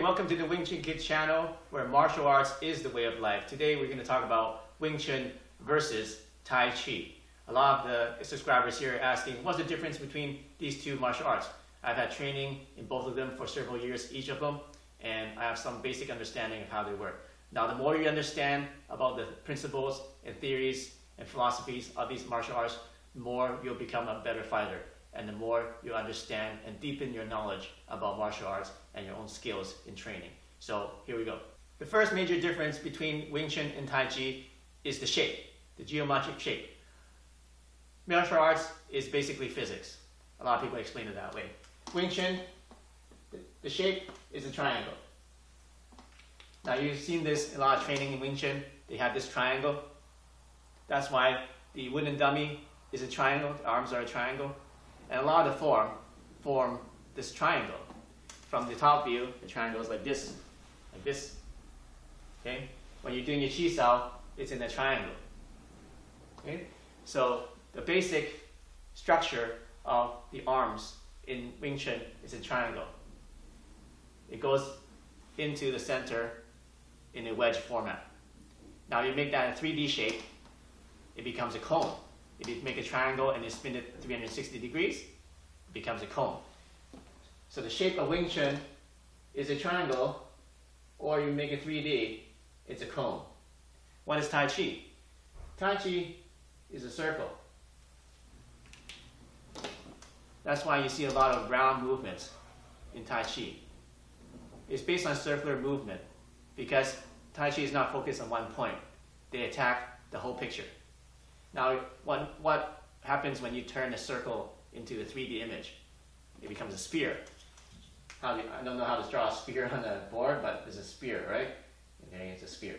welcome to the Wingchun Kids channel, where martial arts is the way of life. Today we're going to talk about Wingchun versus Tai Chi. A lot of the subscribers here are asking, what's the difference between these two martial arts? I've had training in both of them for several years, each of them, and I have some basic understanding of how they work. Now, the more you understand about the principles and theories and philosophies of these martial arts, the more you'll become a better fighter, and the more you understand and deepen your knowledge about martial arts and your own skills in training. So here we go. The first major difference between Wingchun and Tai Chi is the shape, the geometric shape. Martial arts is basically physics. A lot of people explain it that way. Wingchun, the shape is a triangle. Now, you've seen this in a lot of training in Wingchun. They have this triangle. That's why the wooden dummy is a triangle, the arms are a triangle. And a lot of the form this triangle. From the top view, the triangle is like this. Okay? When you're doing your chi sao, it's in a triangle. Okay? So the basic structure of the arms in Wingchun is a triangle. It goes into the center in a wedge format. Now you make that a 3D shape, it becomes a cone. If you make a triangle and you spin it 360 degrees, it becomes a cone. So the shape of Wingchun is a triangle, or you make it 3D, it's a cone. What is Tai Chi? Tai Chi is a circle. That's why you see a lot of round movements in Tai Chi. It's based on circular movement because Tai Chi is not focused on one point. They attack the whole picture. Now, what happens when you turn a circle into a 3D image? It becomes a spear. I don't know how to draw a spear on a board, but it's a spear, right? Okay, it's a spear.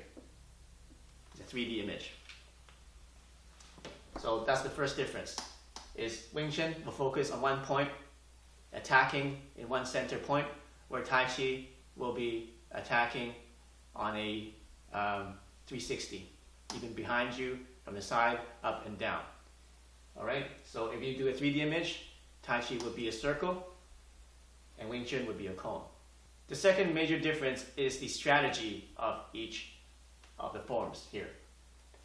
It's a 3D image. So that's the first difference. Is Wingchun will focus on one point, attacking in one center point, where Tai Chi will be attacking on a 360, even behind you, from the side, up and down. All right. So if you do a 3D image, Tai Chi would be a circle, and Wingchun would be a cone. The second major difference is the strategy of each of the forms here.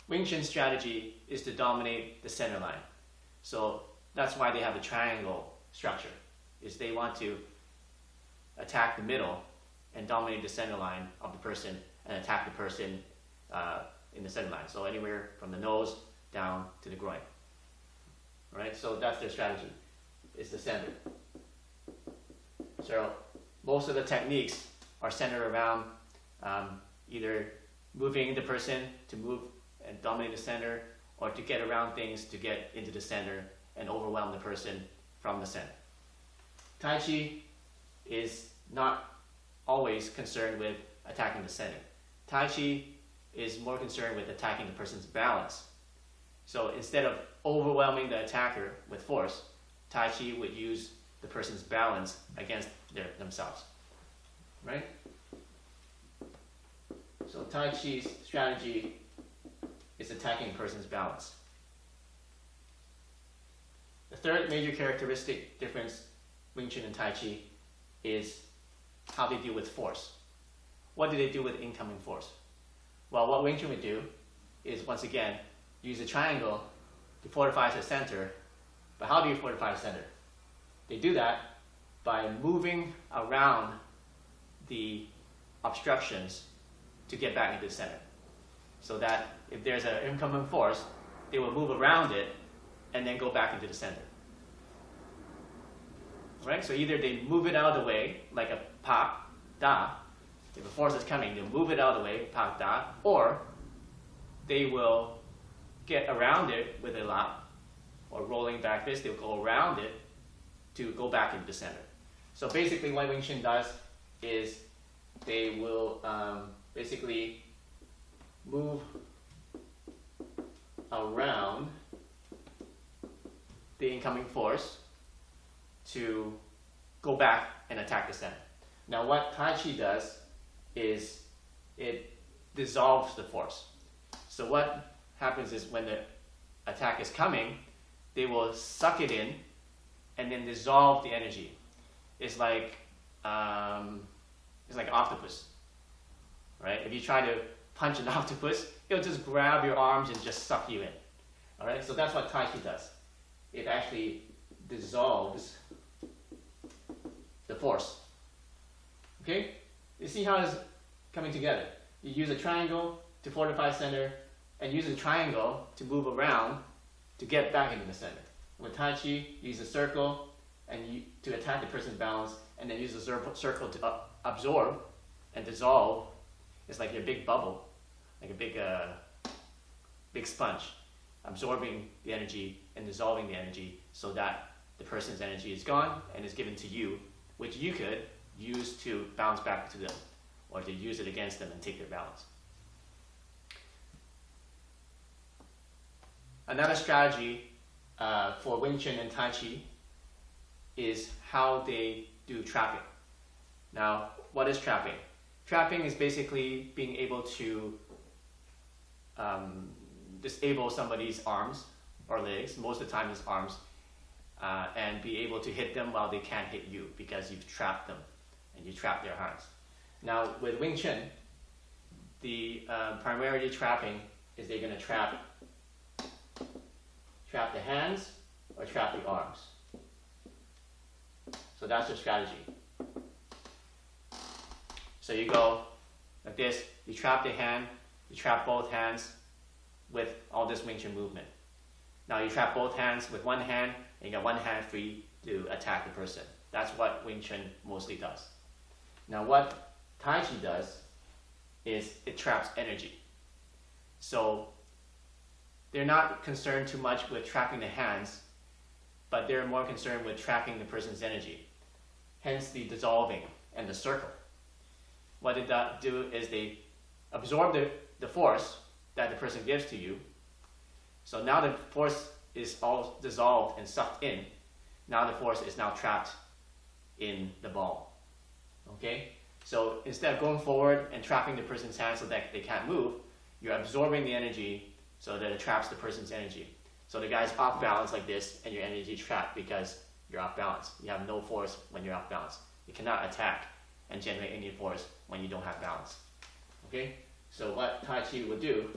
Wingchun's strategy is to dominate the center line. So that's why they have a triangle structure, is they want to attack the middle and dominate the center line of the person and attack the person in the center line. So anywhere from the nose down to the groin. All right, so that's their strategy, is the center. So most of the techniques are centered around either moving the person to move and dominate the center, or to get around things to get into the center and overwhelm the person from the center. Tai Chi is not always concerned with attacking the center. Tai Chi is more concerned with attacking the person's balance. So instead of overwhelming the attacker with force, Tai Chi would use the person's balance against themselves. Right? So Tai Chi's strategy is attacking a person's balance. The third major characteristic difference Wingchun and Tai Chi is how they deal with force. What do they do with incoming force? Well, what Wingchun would do is, once again, use a triangle to fortify the center. But how do you fortify the center? They do that by moving around the obstructions to get back into the center. So that if there's an incoming force, they will move around it and then go back into the center. Right? So either they move it out of the way, like a pak, da. If a force is coming, they'll move it out of the way, pak, da. Or they will get around it with a lap, or rolling back fist, they'll go around it to go back into the center. So basically what Wingchun does is they will basically move around the incoming force to go back and attack the center. Now what Tai Chi does is it dissolves the force. So what happens is when the attack is coming, they will suck it in and then dissolve the energy. It's like It's like an octopus, right? If you try to punch an octopus, it'll just grab your arms and just suck you in. All right, so that's what Tai Chi does. It actually dissolves the force. Okay, you see how it's coming together. You use a triangle to fortify center, and use a triangle to move around to get back into the center. With Tai Chi, use a circle and to attack the person's balance, and then use the circle to absorb and dissolve. It's like your big bubble, like a big sponge, absorbing the energy and dissolving the energy so that the person's energy is gone and is given to you, which you could use to bounce back to them or to use it against them and take their balance. Another strategy for Wingchun and Tai Chi is how they do trapping. Now, what is trapping? Trapping is basically being able to disable somebody's arms or legs, most of the time it's arms, and be able to hit them while they can't hit you because you've trapped them and you trap their hands. Now, with Wingchun, the primarily trapping is they're going to trap the hands or trap the arms. So that's their strategy. So you go like this, you trap the hand, you trap both hands with all this Wingchun movement. Now you trap both hands with one hand, and you got one hand free to attack the person. That's what Wingchun mostly does. Now what Tai Chi does is it traps energy. So they're not concerned too much with trapping the hands, but they're more concerned with trapping the person's energy. Hence the dissolving and the circle. What they do is they absorb the force that the person gives to you. So now the force is all dissolved and sucked in. Now the force is now trapped in the ball. Okay? So instead of going forward and trapping the person's hands so that they can't move, you're absorbing the energy so that it traps the person's energy. So the guy's off balance like this, and your energy is trapped because you're off balance. You have no force when you're off balance. You cannot attack and generate any force when you don't have balance. Okay? So what Tai Chi would do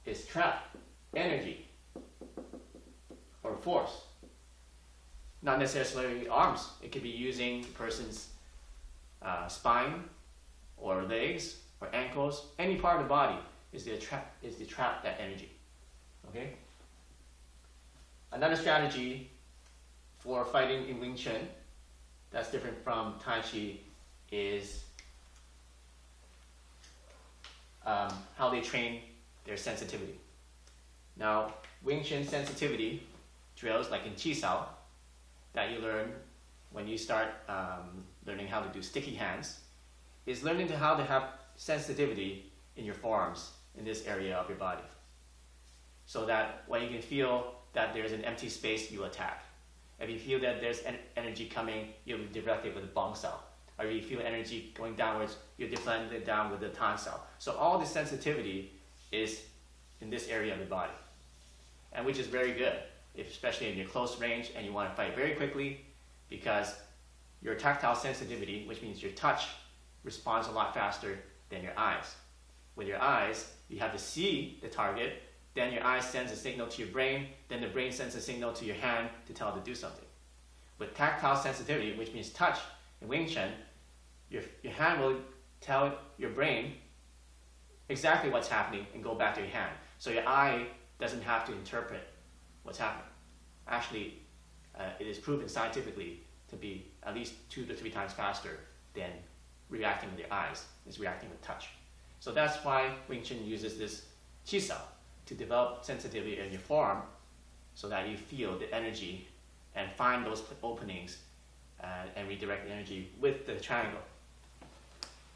is trap energy or force. Not necessarily arms. It could be using the person's spine or legs or ankles. Any part of the body is to trap that energy. Okay? Another strategy for fighting in Wingchun that's different from Tai Chi is how they train their sensitivity. Now, Wingchun sensitivity drills, like in Qisao, that you learn when you start learning how to do sticky hands, is learning how to have sensitivity in your forearms, in this area of your body. So that when you can feel that there's an empty space, you attack. If you feel that there's energy coming, you'll deflect it with a bong sao. Or if you feel energy going downwards, you deflect it down with the tan sao. So all the sensitivity is in this area of the body, and which is very good, especially in your close range and you want to fight very quickly, because your tactile sensitivity, which means your touch, responds a lot faster than your eyes. With your eyes, you have to see the target, then your eye sends a signal to your brain, then the brain sends a signal to your hand to tell it to do something. With tactile sensitivity, which means touch, in Wingchun, your hand will tell your brain exactly what's happening and go back to your hand. So your eye doesn't have to interpret what's happening. Actually, it is proven scientifically to be at least 2 to 3 times faster than reacting with your eyes. It's reacting with touch. So that's why Wingchun uses this Qisao to develop sensitivity in your forearm so that you feel the energy and find those openings and redirect the energy with the triangle.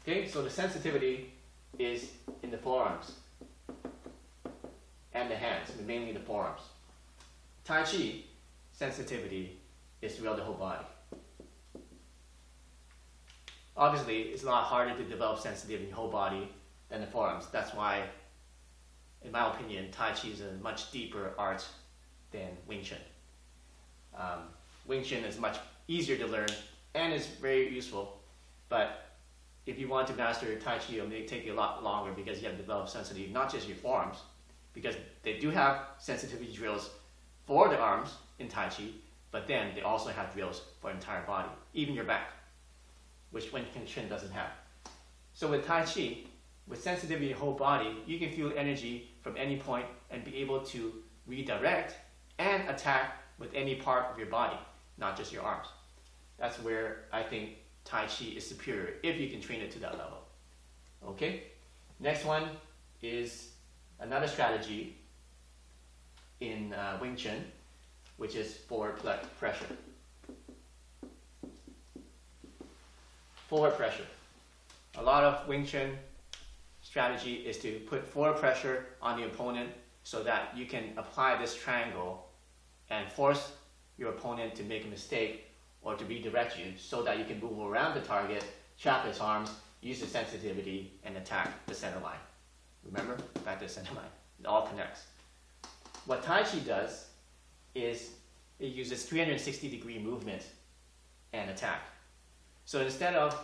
Okay, so the sensitivity is in the forearms and the hands, but mainly the forearms. Tai Chi sensitivity is throughout the whole body. Obviously, it's a lot harder to develop sensitivity in your whole body than the forearms. That's why, in my opinion, Tai Chi is a much deeper art than Wingchun. Wingchun is much easier to learn and is very useful, but if you want to master Tai Chi, it may take you a lot longer because you have to develop sensitivity, not just your forearms, because they do have sensitivity drills for the arms in Tai Chi, but then they also have drills for entire body, even your back, which Wingchun doesn't have. So with Tai Chi, with sensitivity in your whole body, you can feel energy from any point and be able to redirect and attack with any part of your body, not just your arms. That's where I think Tai Chi is superior, if you can train it to that level. Okay? Next one is another strategy in Wingchun, which is forward pressure. Forward pressure. A lot of Wingchun strategy is to put forward pressure on the opponent so that you can apply this triangle and force your opponent to make a mistake or to redirect you so that you can move around the target, trap its arms, use the sensitivity, and attack the center line. Remember? Back to the center line. It all connects. What Tai Chi does is it uses 360-degree movement and attack. So instead of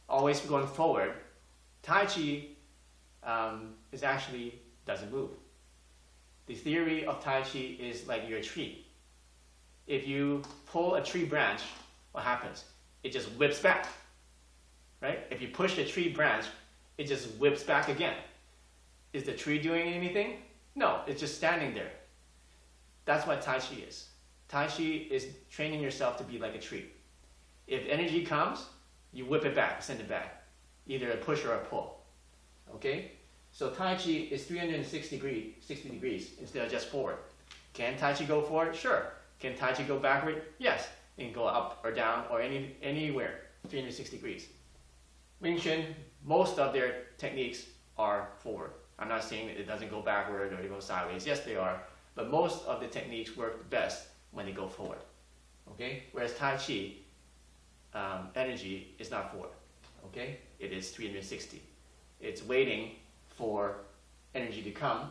always going forward, Tai Chi is actually doesn't move. The theory of Tai Chi is like you're a tree. If you pull a tree branch, what happens? It just whips back, right? If you push the tree branch, it just whips back again. Is the tree doing anything? No, it's just standing there. That's what Tai Chi is. Tai Chi is training yourself to be like a tree. If energy comes, you whip it back, send it back. Either a push or a pull. Okay? So Tai Chi is 360 degrees instead of just forward. Can Tai Chi go forward? Sure. Can Tai Chi go backward? Yes. It can go up or down or anywhere, 360 degrees. Wingchun, most of their techniques are forward. I'm not saying that it doesn't go backward or it goes sideways. Yes, they are. But most of the techniques work best when they go forward. Okay? Whereas Tai Chi, energy is not forward. Okay? It is 360. It's waiting for energy to come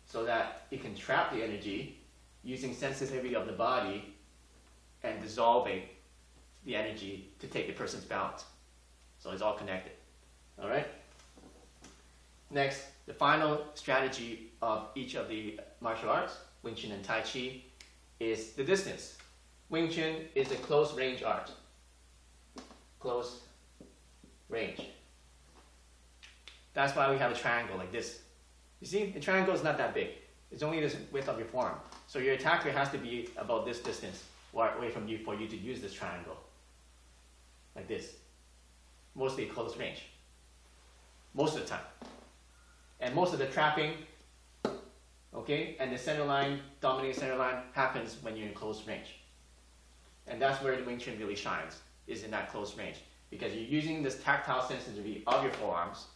so that it can trap the energy using sensitivity of the body and dissolving the energy to take the person's balance. So it's all connected. All right? Next, the final strategy of each of the martial arts, Wingchun and Tai Chi, is the distance. Wingchun is a close range art. Close range. That's why we have a triangle like this. You see, the triangle is not that big. It's only this width of your forearm. So your attacker has to be about this distance away from you for you to use this triangle. Like this. Mostly close range. Most of the time. And most of the trapping, okay, and the center line, dominating center line, happens when you're in close range. And that's where the Wingchun really shines, is in that close range. Because you're using this tactile sensitivity of your forearms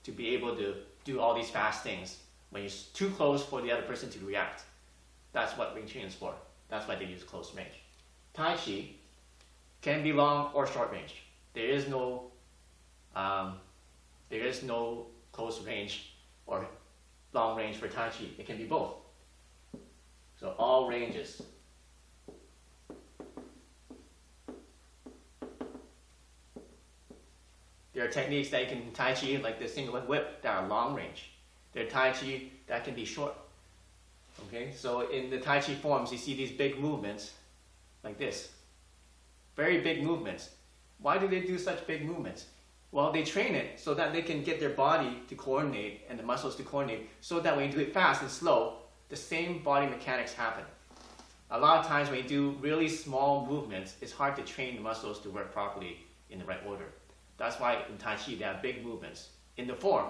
to be able to do all these fast things when you're too close for the other person to react. That's what Wingchun is for. That's why they use close range. Tai Chi can be long or short range. There is no close range or long range for Tai Chi. It can be both. So all ranges. There are techniques that you can Tai Chi, like the single whip, that are long range. There are Tai Chi that can be short. Okay, so in the Tai Chi forms, you see these big movements, like this. Very big movements. Why do they do such big movements? Well, they train it so that they can get their body to coordinate and the muscles to coordinate, so that when you do it fast and slow, the same body mechanics happen. A lot of times when you do really small movements, it's hard to train the muscles to work properly in the right order. That's why in Tai Chi they have big movements. In the form,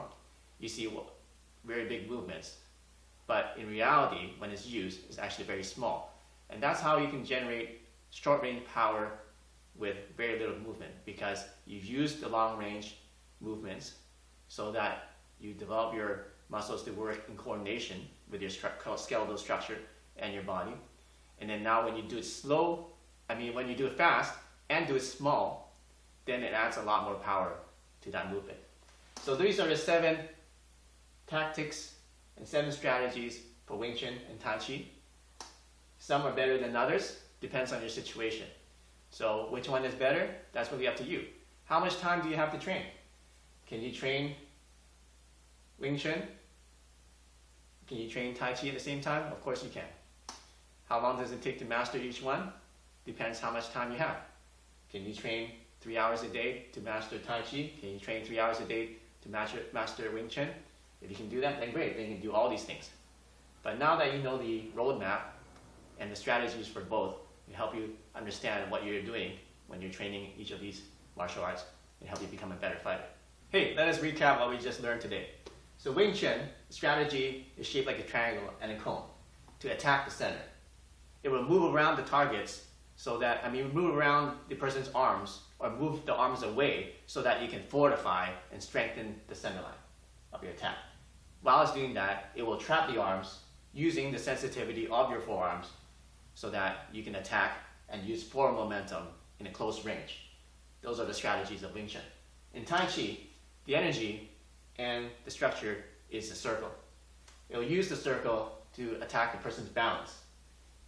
you see very big movements. But in reality, when it's used, it's actually very small. And that's how you can generate short-range power with very little movement, because you've used the long-range movements so that you develop your muscles to work in coordination with your skeletal structure and your body. And then now when you do it when you do it fast and do it small, then it adds a lot more power to that movement. So these are the 7 tactics and 7 strategies for Wingchun and Tai Chi. Some are better than others, depends on your situation. So which one is better? That's really up to you. How much time do you have to train? Can you train Wingchun? Can you train Tai Chi at the same time? Of course you can. How long does it take to master each one? Depends how much time you have. Can you train 3 hours a day to master Tai Chi? Can you train 3 hours a day to master Wingchun? If you can do that, then great, then you can do all these things. But now that you know the roadmap and the strategies for both, it help you understand what you're doing when you're training each of these martial arts and help you become a better fighter. Hey, let us recap what we just learned today. So Wingchun, the strategy is shaped like a triangle and a cone to attack the center. It will move around the targets so that, move around the person's arms or move the arms away so that you can fortify and strengthen the center line of your attack. While it's doing that, it will trap the arms using the sensitivity of your forearms so that you can attack and use forward momentum in a close range. Those are the strategies of Wingchun. In Tai Chi, the energy and the structure is a circle. It will use the circle to attack the person's balance,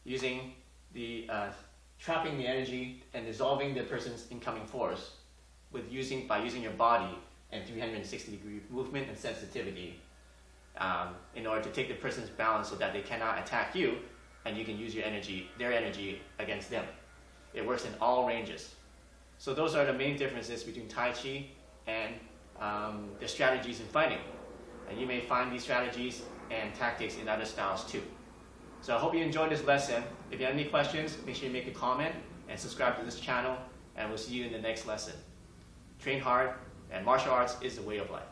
using the trapping the energy and dissolving the person's incoming force by using your body and 360-degree movement and sensitivity in order to take the person's balance so that they cannot attack you and you can use their energy against them. It works in all ranges. So those are the main differences between Tai Chi and the strategies in fighting. And you may find these strategies and tactics in other styles too. So I hope you enjoyed this lesson. If you have any questions, make sure you make a comment and subscribe to this channel, and we'll see you in the next lesson. Train hard, and martial arts is the way of life.